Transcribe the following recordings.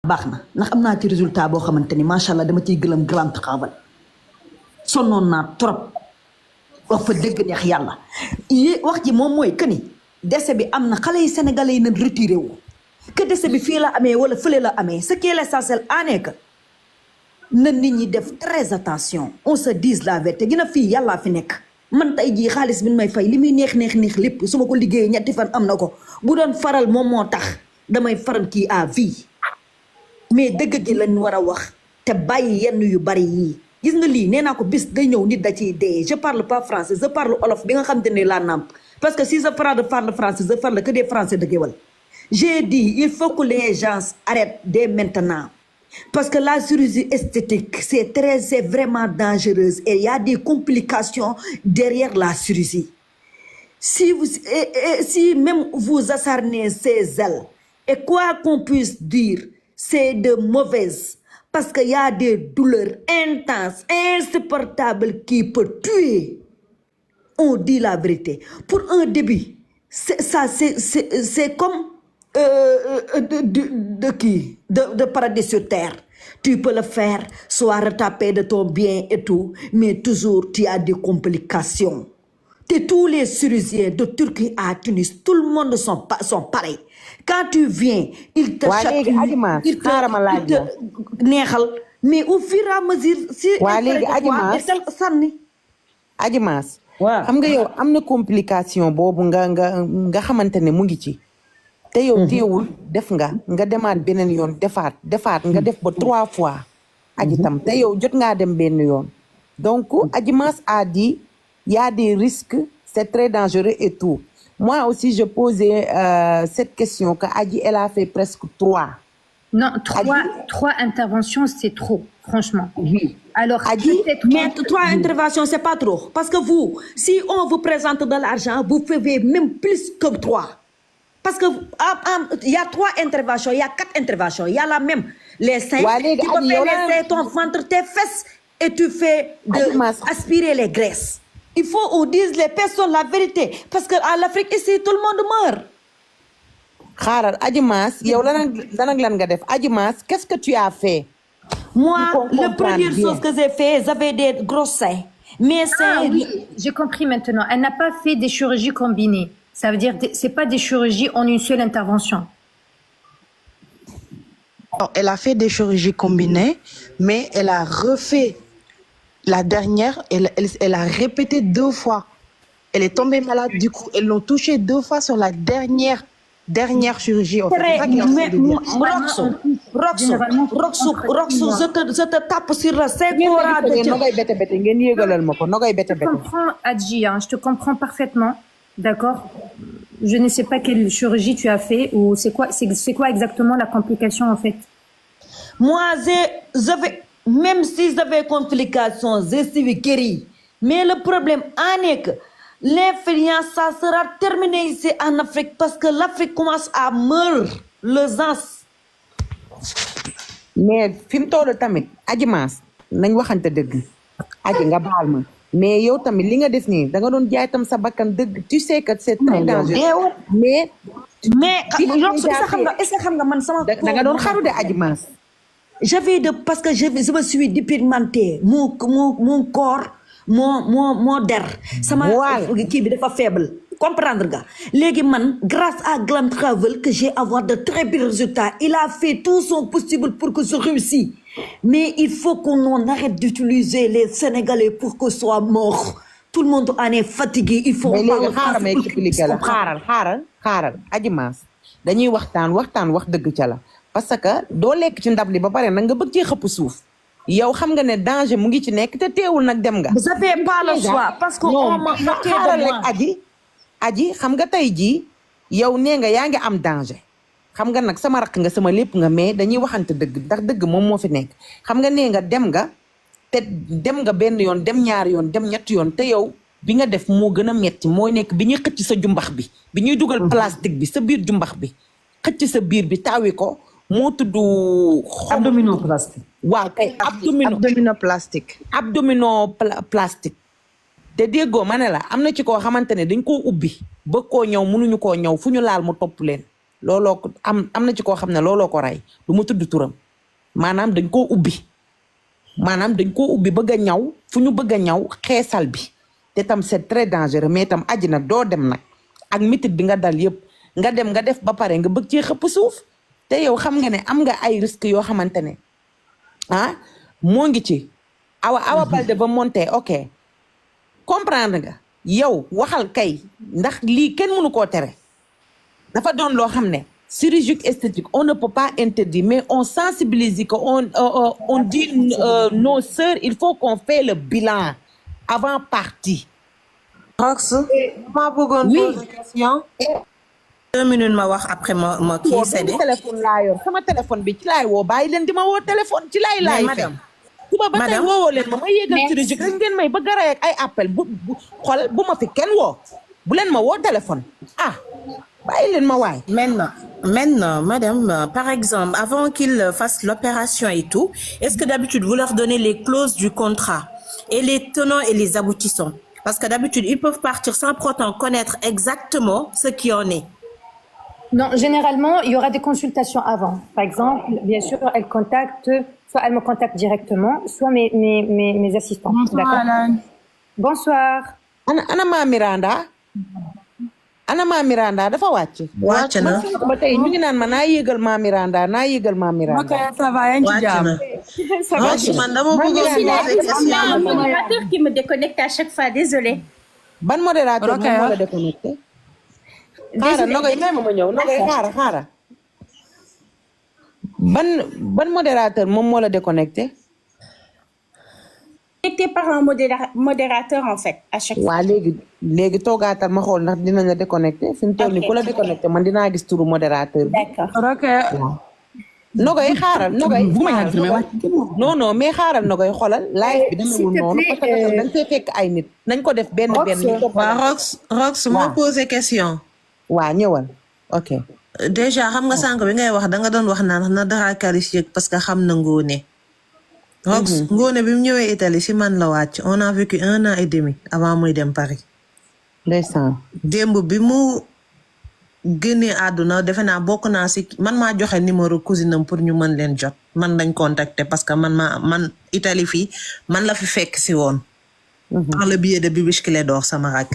baax na ndax am naa ci résultat boo xamante ni macha allah dama ciy gëlëm grand travail sonnoon naa trop wax fa dëgg neex yàlla wax ji moom mooy que ni décès bi am na xale yi sénégalais yi nañ retiré wu que décès bi fii la amee wala fële la amee ce qui est l'essentiel en que na nit ñi def très attention on se dise la vérité gina fii yàllaa fi nekk man tey jii xaalis bi may fay li muy neex lépp su ma ko liggéeyee ñetti fan am na ko bu doon faral moom moo tax damay faral kii à vie mais dëgg gi lañ war a wax te bàyyi yenn yu bari yii gis nga lii nee naa ko bis day ñëw nit da ciy dee je parle pas français je parle olof bi nga xam te ne laa nàmp parce que si je parle français je parle que des français de Guéweul j'ai dit il faut que les gens arrêtent dès maintenant parce que la chirurgie esthétique c'est vraiment dangereuse et il y a des complications derrière la chirurgie si même vous acharnez ces ailes et quoi qu'on puisse dire c'est de mauvaises parce qu'il y a des douleurs intenses, insupportables qui peuvent tuer. On dit la vérité. Pour un début, c'est comme de paradis sur terre. Tu peux le faire, soit retaper de ton bien et tout, mais toujours tu as des complications. Et tous les chirurgiens de Turquie à Tunis, tout le monde sont pareils. Quand tu viens, ils te chatouillent, ils te neexal mais au fur et à mesure si Adjimass xam nga yow am na complication boobu nga xamante ne mu ngi ci te yow teewul def nga demaat beneen yoon defaat nga def ba 3 fois aji tam te yow jot ngaa dem benn yoon donc Adjimass a dit il y a des risques c'est très dangereux et tout. Moi aussi, je posais cette question que Adji, elle a fait presque 3. Non, 3 interventions, c'est trop, franchement. Oui. Alors, Adji, mais 3 interventions, c'est pas trop. Parce que vous, si on vous présente de l'argent, vous pouvez même plus que 3. Parce que il y a 3 interventions, il y a 4 interventions. Il y a la même. Les seins, tu peux faire les seins, ton ventre, tes fesses, et tu fais aspirer les graisses. Il faut qu'on dise les personnes la vérité. Parce qu'à l'Afrique, ici, tout le monde meurt. Xaaral Adjimass, yow lan nga def Adjimass, qu'est-ce que tu as fait? Moi, la première chose que j'ai fait, j'avais des gros seins. Mes seins... oui, j'ai compris maintenant. Elle n'a pas fait des chirurgies combinées. Ça veut dire que ce n'est pas des chirurgies en une seule intervention. Alors, elle a fait des chirurgies combinées, mais elle a refait la dernière, elle a répété 2 fois. Elle est tombée malade, du coup, elles l'ont touchée 2 fois sur la dernière chirurgie. En fait. Roxo, je te tape sur le sein. Je comprends, Adji, je te comprends parfaitement, d'accord? Je ne sais pas quelle chirurgie tu as fait ou c'est quoi exactement la complication en fait? Moi, j'avais... Même si j'avais complications, je suis guérie. Mais le problème en est que l'influence, ça sera terminé ici en Afrique parce que l'Afrique commence à mourir, les gens. Mais fi mu toll tamit Adjimass nañ waxante dëgg Adji nga baal ma mais yow tamit li nga def nii da nga doon jaay tam sa bakkan dëgg tu sais que c'est très dangereux mais est-ce que xam nga man sama da nga doon xaru de Adjimass. Parce que je me suis dépigmenté mon corps mon der sama kii bi dafa faible comprendre nga léegi man grâce à Glam Travel que j'ai avoir de très bons résultats il a fait tout son possible pour que je réussisse mais il faut qu'on arrête d'utiliser les Sénégalais pour que soit mort tout le monde en est fatigué il faut xaaral Adjimass dañuy waxtaan wax dëgg ca la parce que doo lekk ci ndab li ba pare nag nga bëgg cee xëpp suuf yow xam nga ne danger mu ngi ci nekk te teewul nag dem nga. vous avez pas le choix parce que on m'a moqué de moi. Adji xam nga tey jii yow nee nga yaa ngi am danger xam nga nag sama rakk nga sama lépp nga mais dañuy waxante dëgg ndax dëgg moom moo fi nekk xam nga nee nga dem nga benn yoon dem ñaari yoon dem ñetti yoon te yow bi nga def moo gën a metti mooy nekk bi ñuy xëcc sa jumbax bi ñuy dugal plastique bi sa biir jumbax bi xëcc sa biir bi taawi ko. moo tudd abdominoplastique. waaw kay abdominoplastique. te déggoo ma ne la am na ci koo xamante ne dañ koo ubbi ba koo ñëw mënuñu koo ñëw fu ñu laal mu topp leen looloo ko am na ci koo xam ne looloo ko rey du ma tudd turam maanaam dañ koo ubbi bëgg a ñaw fu ñu bëgg a ñaw xeesal bi te tam c'est très dangereux mais tam aji nag doo dem nag ak mitit bi nga dal yëpp nga dem nga def ba pare nga bëgg ci xëpp suuf te yow xam nga ne am nga ay risques yoo xamante ne moo ngi ci Awa Balde ba monté ok comprendre nga yow waxal kay ndax lii kenn mënu koo tere dafa doon loo xam ne chirurgie esthétique on ne peut pas interdire mais on sensibilise que on dit nos sœurs il faut qu'on fait le bilan avant partie. Rox ma bëggoon poser question 2 minutes ma wax après ma kii cédé téléphone laa yor sama téléphone bi ci laay woo bàyyi leen di ma woo téléphone ci laay madame suba ba tey woowoo leen ma yéegal chirurgie rek ngeen may bëgg a rey ak ay appel bu xool bu ma fi kenn woo bu leen ma woo téléphone bàyyi leen ma waay. Maintenant, madame, par exemple, avant qu'ils fassent l'opération et tout, est-ce que d'habitude vous leur donnez les clauses du contrat et les tenants et les aboutissants? Parce que d'habitude, ils peuvent partir sans pourtant connaître exactement ce qui en est. Non, généralement, il y aura des consultations avant. Par exemple, bien sûr, soit elle me contacte directement, soit mes assistants. Bonsoir, Alan. Bonsoir. Ana ma Miranda dafa wàcc. wàcc na ba tey ñu ngi naan ma naa yéegal ma Miranda. ok ça va yaa ngi ci jàmm. Rox man dama bëgg a poser question. un modérateur qui me déconnecte à chaque fois, désolé. ban modérateur moom moo la déconnecté. xaaral Nogay may ma ñëw Nogay xaaral. ban modérateur moom moo la déconnecté. Connecté par un modérateur en fait à chaque fois. waa léegi toogaatal ma xool ndax dinañ la déconnecté fi mu toll nii ku la déconnecté man dinaa gis turu modérateur bi. D'accord. ok. Nogay xaaral Nogay. non mais xaaral Nogay xoolal live bi demewul noonu parce que dañ fay fekk ay nit. nañ ko def benn. waa Rox moo posé question. waa ñëwal ok. déjà xam nga sànq bi ngay wax danga doon wax naan na dara Karis yëg parce que xam na Ngoné. Rox Ngoné bi mu ñëwee Italie si man la wàcc on a vécu 1 an et demi avant muy dem Paris. ndeysaan. démb bi mu génnee àdduna defe naa bokk naa si man maa joxe numéro cousine am pour ñu mën leen jot man lañ contacter parce que man Italie fii man la fi fekk si woon. par le biais de Bibiche Clédor sama rak.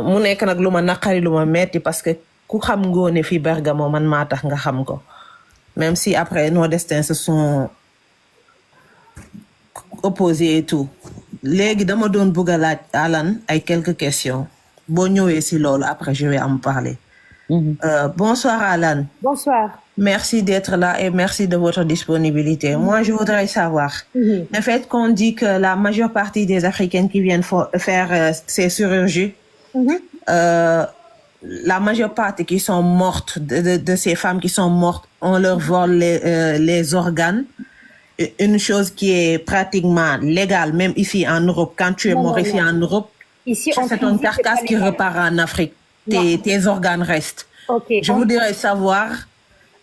mu nekk nag lu ma naqari lu ma metti parce que ku xam Ngoné fii Bergamo man maa tax nga xam ko même si après nos destins se sont opposés et tout léegi dama doon bëgg a laaj Alan ay quelques questions boo ñëwee si loolu après je vais en parler. Bonsoir Alan. Bonsoir. Merci d'être là et merci de votre disponibilité. Moi, je voudrais savoir, le fait qu'on dit que la majeure partie des Africaines qui viennent faire ces chirurgies, la majeure partie qui sont mortes, de ces femmes qui sont mortes, on leur vole les organes. Une chose qui est pratiquement légale, même ici en Europe. Quand tu es mort ici en Europe, ici, c'est ton carcasse qui repart en Afrique. Tes organes restent. Okay. Je voudrais savoir,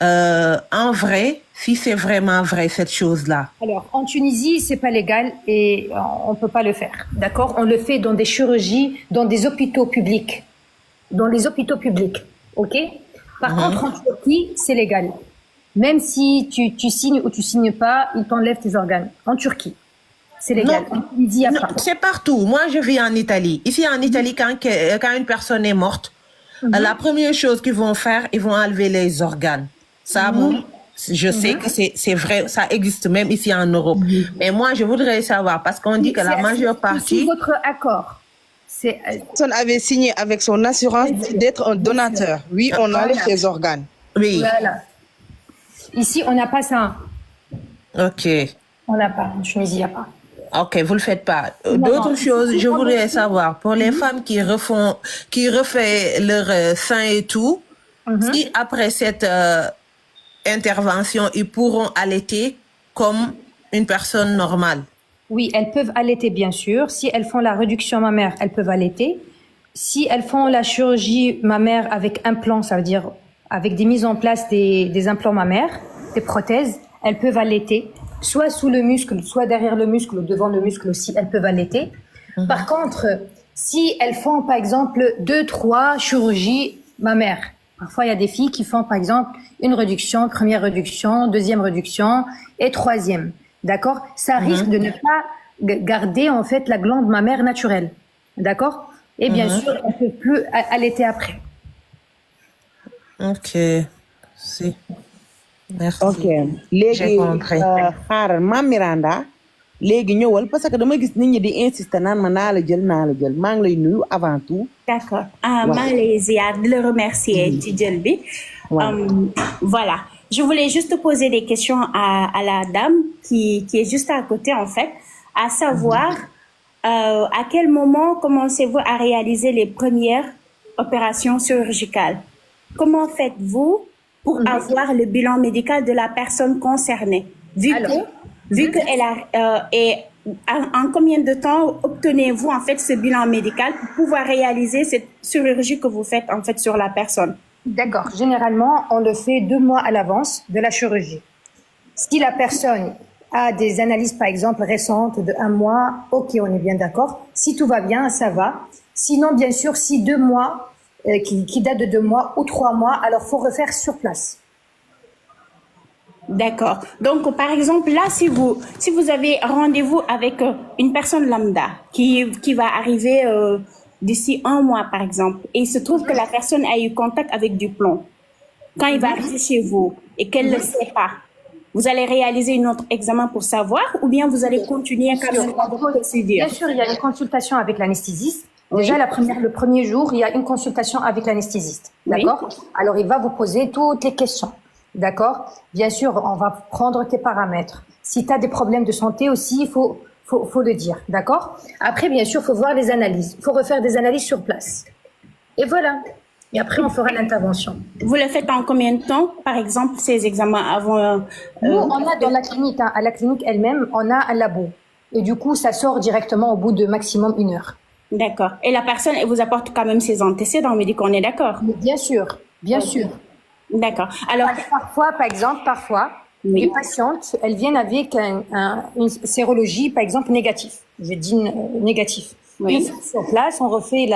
en vrai, si c'est vraiment vrai cette chose-là. Alors, en Tunisie, c'est pas légal et on peut pas le faire. D'accord? On le fait dans des chirurgies, dans des hôpitaux publics. Dans les hôpitaux publics. OK? Par contre, en Turquie, c'est légal. Même si tu signes ou tu signes pas, ils t'enlèvent tes organes. En Turquie. C'est légal. En Tunisie, il y a pas. C'est partout. Moi, je vis en Italie. Ici, en Italie, quand une personne est morte, la première chose qu'ils vont faire, ils vont enlever les organes. Ça, je sais que c'est vrai, ça existe même ici en Europe. Mais moi, je voudrais savoir, parce qu'on dit que la majeure partie... C'est votre accord. La personne avait signé avec son assurance d'être un donateur. Oui, on enlève ses organes. Oui. Voilà. Ici, on n'a pas ça. Ok. On n'a pas. En Tunisie, il n'y a pas. Ok, vous le faites pas. D'autres choses, je voudrais savoir, pour les femmes qui refont leur sein et tout, si après cette intervention, ils pourront allaiter comme une personne normale. Oui, elles peuvent allaiter, bien sûr. Si elles font la réduction mammaire, elles peuvent allaiter. Si elles font la chirurgie mammaire avec implant, ça veut dire avec des mises en place des implants mammaires, des prothèses, elles peuvent allaiter, soit sous le muscle, soit derrière le muscle, ou devant le muscle aussi, elles peuvent allaiter. Par contre, si elles font, par exemple, 2-3 chirurgies mammaires, Parfois, il y a des filles qui font, par exemple, une réduction, première réduction, deuxième réduction et troisième. D'accord? Ça risque de ne pas garder, en fait, la glande mammaire naturelle. D'accord? Et bien sûr, on ne peut plus allaiter après. Ok. Si. Merci. ok J'ai léegi compris. xaaral Mame Miranda léegi ñëwal parce que dama gis nit ñi di insister naan ma naa la jël maa ngi lay nuyu avant tout. D'accord. Malaysia, de le remercier, Tidjelbi. Voilà. Je voulais juste poser des questions à la dame qui est juste à côté, en fait, à savoir à quel moment commencez-vous à réaliser les premières opérations chirurgicales? Comment faites-vous pour avoir le bilan médical de la personne concernée? Vu qu'elle a... en combien de temps obtenez-vous en fait ce bilan médical pour pouvoir réaliser cette chirurgie que vous faites en fait sur la personne? D'accord. Généralement, on le fait 2 mois à l'avance de la chirurgie. Si la personne a des analyses, par exemple, récentes de 1 mois, ok, on est bien d'accord. Si tout va bien, ça va. Sinon, bien sûr, si 2 mois, qui datent de 2 mois ou 3 mois, alors faut refaire sur place. D'accord. Donc, par exemple, là, si vous avez rendez-vous avec une personne lambda qui va arriver d'ici 1 mois, par exemple, et il se trouve que la personne a eu contact avec du plomb, quand il va arriver chez vous et qu'elle ne le sait pas, vous allez réaliser un autre examen pour savoir ou bien vous allez continuer quand même la procédure? Bien sûr, il y a une consultation avec l'anesthésiste. Déjà, le premier jour, il y a une consultation avec l'anesthésiste. D'accord? Alors, il va vous poser toutes les questions. D'accord? Bien sûr, on va prendre tes paramètres. Si tu as des problèmes de santé aussi, il faut le dire. D'accord? Après, bien sûr, il faut voir les analyses. Il faut refaire des analyses sur place. Et voilà. Et après, on fera l'intervention. Vous le faites en combien de temps, par exemple, ces examens avant Nous, on a dans la clinique, à la clinique elle-même, on a un labo. Et du coup, ça sort directement au bout de maximum 1 heure. D'accord. Et la personne, elle vous apporte quand même ses antécédents, on me dit qu'on est d'accord? Bien sûr, bien sûr. D'accord. Alors, parfois, par exemple, les patientes, elles viennent avec une sérologie, par exemple, négative. Je dis négatif. Oui. Une fois sur place, on refait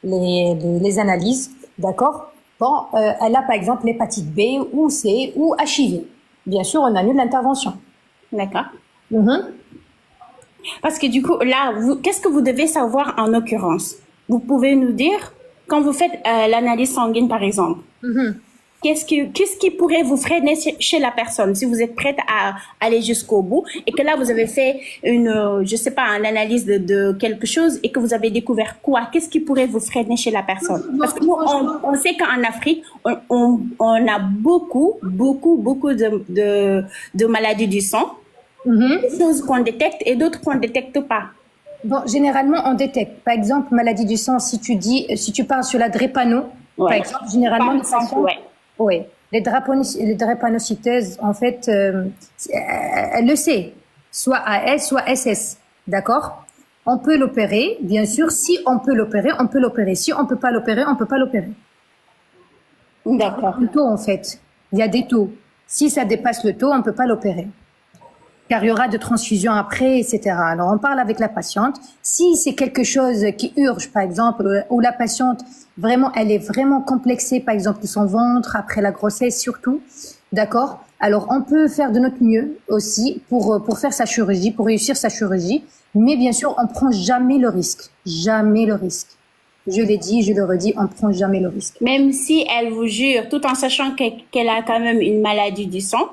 les analyses, d'accord? Bon, elle a, par exemple, l'hépatite B ou C ou HIV. Bien sûr, on annule l'intervention. d'accord. Parce que du coup, là, qu'est-ce que vous devez savoir en occurrence? Vous pouvez nous dire, quand vous faites l'analyse sanguine, par exemple, qu'est-ce qui pourrait vous freiner chez la personne si vous êtes prête à aller jusqu'au bout et que là, vous avez fait je sais pas, une analyse de quelque chose et que vous avez découvert quoi? Qu'est-ce qui pourrait vous freiner chez la personne? Parce que nous, on sait qu'en Afrique, on a beaucoup de maladies du sang. Des choses qu'on détecte et d'autres qu'on ne détecte pas. Bon, généralement, on détecte. Par exemple, maladie du sang, si tu parles sur la drépano, par exemple, généralement, les drépanocyteuses, en fait, elle le sait. Soit AS, soit SS. D'accord? On peut l'opérer, bien sûr. Si on peut l'opérer, on peut l'opérer. Si on peut pas l'opérer, on peut pas l'opérer. D'accord. Le taux, en fait. Il y a des taux. Si ça dépasse le taux, on peut pas l'opérer. Car il y aura de transfusions après, etc. Alors, on parle avec la patiente. Si c'est quelque chose qui urge, par exemple, ou la patiente, vraiment, elle est vraiment complexée, par exemple, de son ventre, après la grossesse surtout, d'accord? Alors, on peut faire de notre mieux aussi pour faire sa chirurgie, pour réussir sa chirurgie. Mais bien sûr, on prend jamais le risque. Jamais le risque. Je l'ai dit, je le redis, on prend jamais le risque. Même si elle vous jure, tout en sachant qu'elle a quand même une maladie du sang,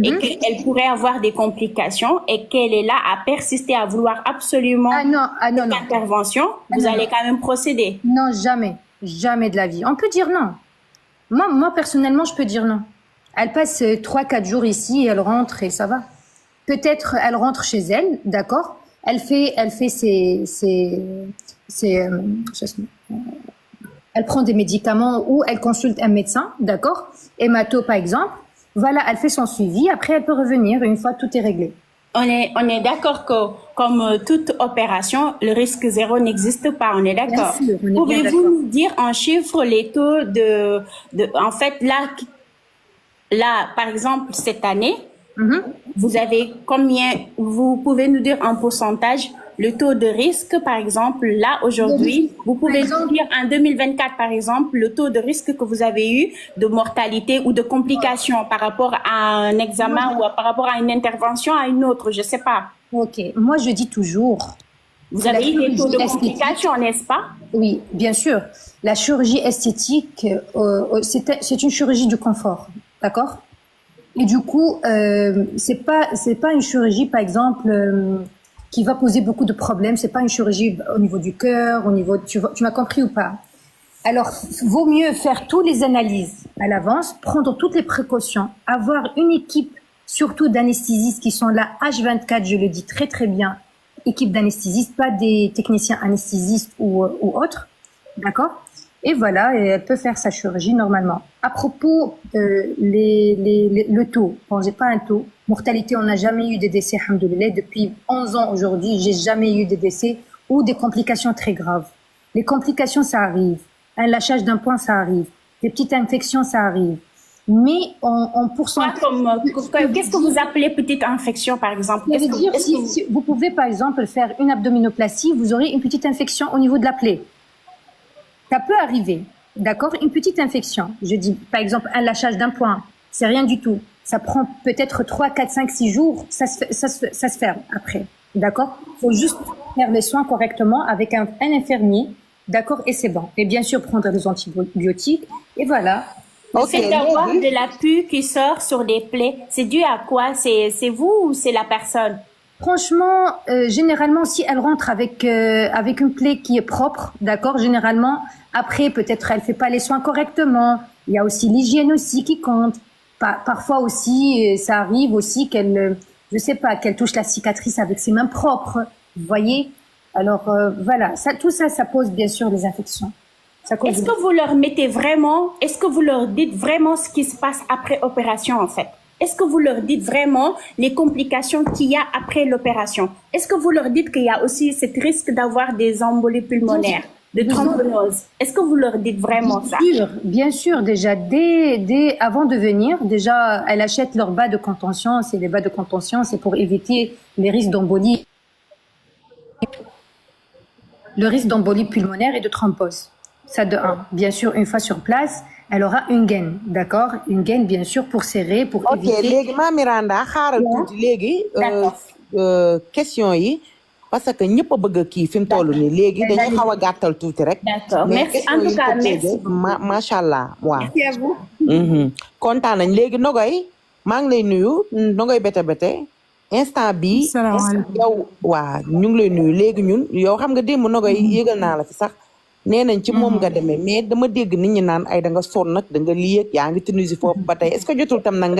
et qu'elle pourrait avoir des complications et qu'elle est là à persister à vouloir absolument l'intervention, vous allez quand même procéder. Non, jamais. Jamais de la vie. On peut dire non. Moi personnellement, je peux dire non. Elle passe 3-4 jours ici et elle rentre et ça va. Peut-être elle rentre chez elle, d'accord? Elle fait elle prend des médicaments ou elle consulte un médecin, d'accord? Hémato par exemple. Voilà, elle fait son suivi. Après, elle peut revenir une fois tout est réglé. On est d'accord que, comme toute opération, le risque zéro n'existe pas. On est d'accord. Pouvez-vous nous dire en chiffres les taux en fait, là, par exemple, cette année, vous avez combien, vous pouvez nous dire en pourcentage le taux de risque, par exemple, là, aujourd'hui, vous pouvez nous dire en 2024, par exemple, le taux de risque que vous avez eu de mortalité ou de complications par rapport à un examen ou par rapport à une intervention à une autre, je sais pas. Ok, moi je dis toujours. Vous avez eu des taux de complications, n'est-ce pas? Oui, bien sûr. La chirurgie esthétique, c'est une chirurgie du confort, d'accord? Et du coup, c'est pas une chirurgie, par exemple, qui va poser beaucoup de problèmes. C'est pas une chirurgie au niveau du cœur, au niveau, tu m'as compris ou pas? Alors, vaut mieux faire toutes les analyses à l'avance, prendre toutes les précautions, avoir une équipe, surtout d'anesthésistes qui sont là H24, je le dis très très bien, équipe d'anesthésistes, pas des techniciens anesthésistes ou autres, d'accord? Et voilà, et elle peut faire sa chirurgie normalement. À propos le taux, bon, j'ai pas un taux. Mortalité, on n'a jamais eu de décès, alhamdoulilah. Depuis 11 ans aujourd'hui, j'ai jamais eu de décès ou des complications très graves. Les complications, ça arrive. Un lâchage d'un point, ça arrive. Des petites infections, ça arrive. Mais en pourcentage... Qu'est-ce que vous appelez petite infection, par exemple? Si vous pouvez, par exemple, faire une abdominoplastie, vous aurez une petite infection au niveau de la plaie. Ça peut arriver, d'accord? Une petite infection. Je dis, par exemple, un lâchage d'un point. C'est rien du tout. Ça prend peut-être 3, 4, 5, 6 jours. Ça se ferme après, d'accord? Faut juste faire les soins correctement avec un infirmier, d'accord? Et c'est bon. Et bien sûr, prendre des antibiotiques. Et voilà. Le fait d'avoir de la pus qui sort sur des plaies, c'est dû à quoi? C'est vous ou c'est la personne? Franchement, généralement, si elle rentre avec une plaie qui est propre, d'accord, généralement, après, peut-être elle fait pas les soins correctement. Il y a aussi l'hygiène aussi qui compte. Parfois aussi, ça arrive aussi qu'elle, je sais pas, qu'elle touche la cicatrice avec ses mains propres. Vous voyez? Alors, voilà. Tout ça pose bien sûr des infections. Est-ce que vous leur mettez vraiment, est-ce que vous leur dites vraiment ce qui se passe après opération, en fait? Est-ce que vous leur dites vraiment les complications qu'il y a après l'opération? Est-ce que vous leur dites qu'il y a aussi ce risque d'avoir des embolies pulmonaires, de thrombose? Est-ce que vous leur dites vraiment ça? Bien sûr, déjà, avant de venir, déjà, elles achètent leurs bas de contention. C'est les bas de contention, c'est pour éviter les risques d'embolie. Le risque d'embolie pulmonaire et de thrombose. Ça de 1. Bien sûr, une fois sur place, elle aura une gaine, d'accord? Une gaine, bien sûr, pour serrer, pour éviter... Ok, léegi ma Miranda xaaral tuuti léegi question yi parce que ñëpp a bëgg kii fi mu toll nii léegi dañu xaw a gàttal tuuti rek. D'accord, merci en tout cas, merci. Macha allah waaw. Merci à vous. Kontaan nañ léegi Nogoy maa ngi lay nuyu Nogoy bete instant bi yow waa ñu ngi lay nuyu léegi ñun yow xam nga démb Nogoy yëgal naa la fi sax nee nañ ci moom nga demee mais dama dégg nit ñi naan ay da nga sonn nag da nga lii ak yaa ngi Tunisie foofu ba tey est-ce que jotul tam nag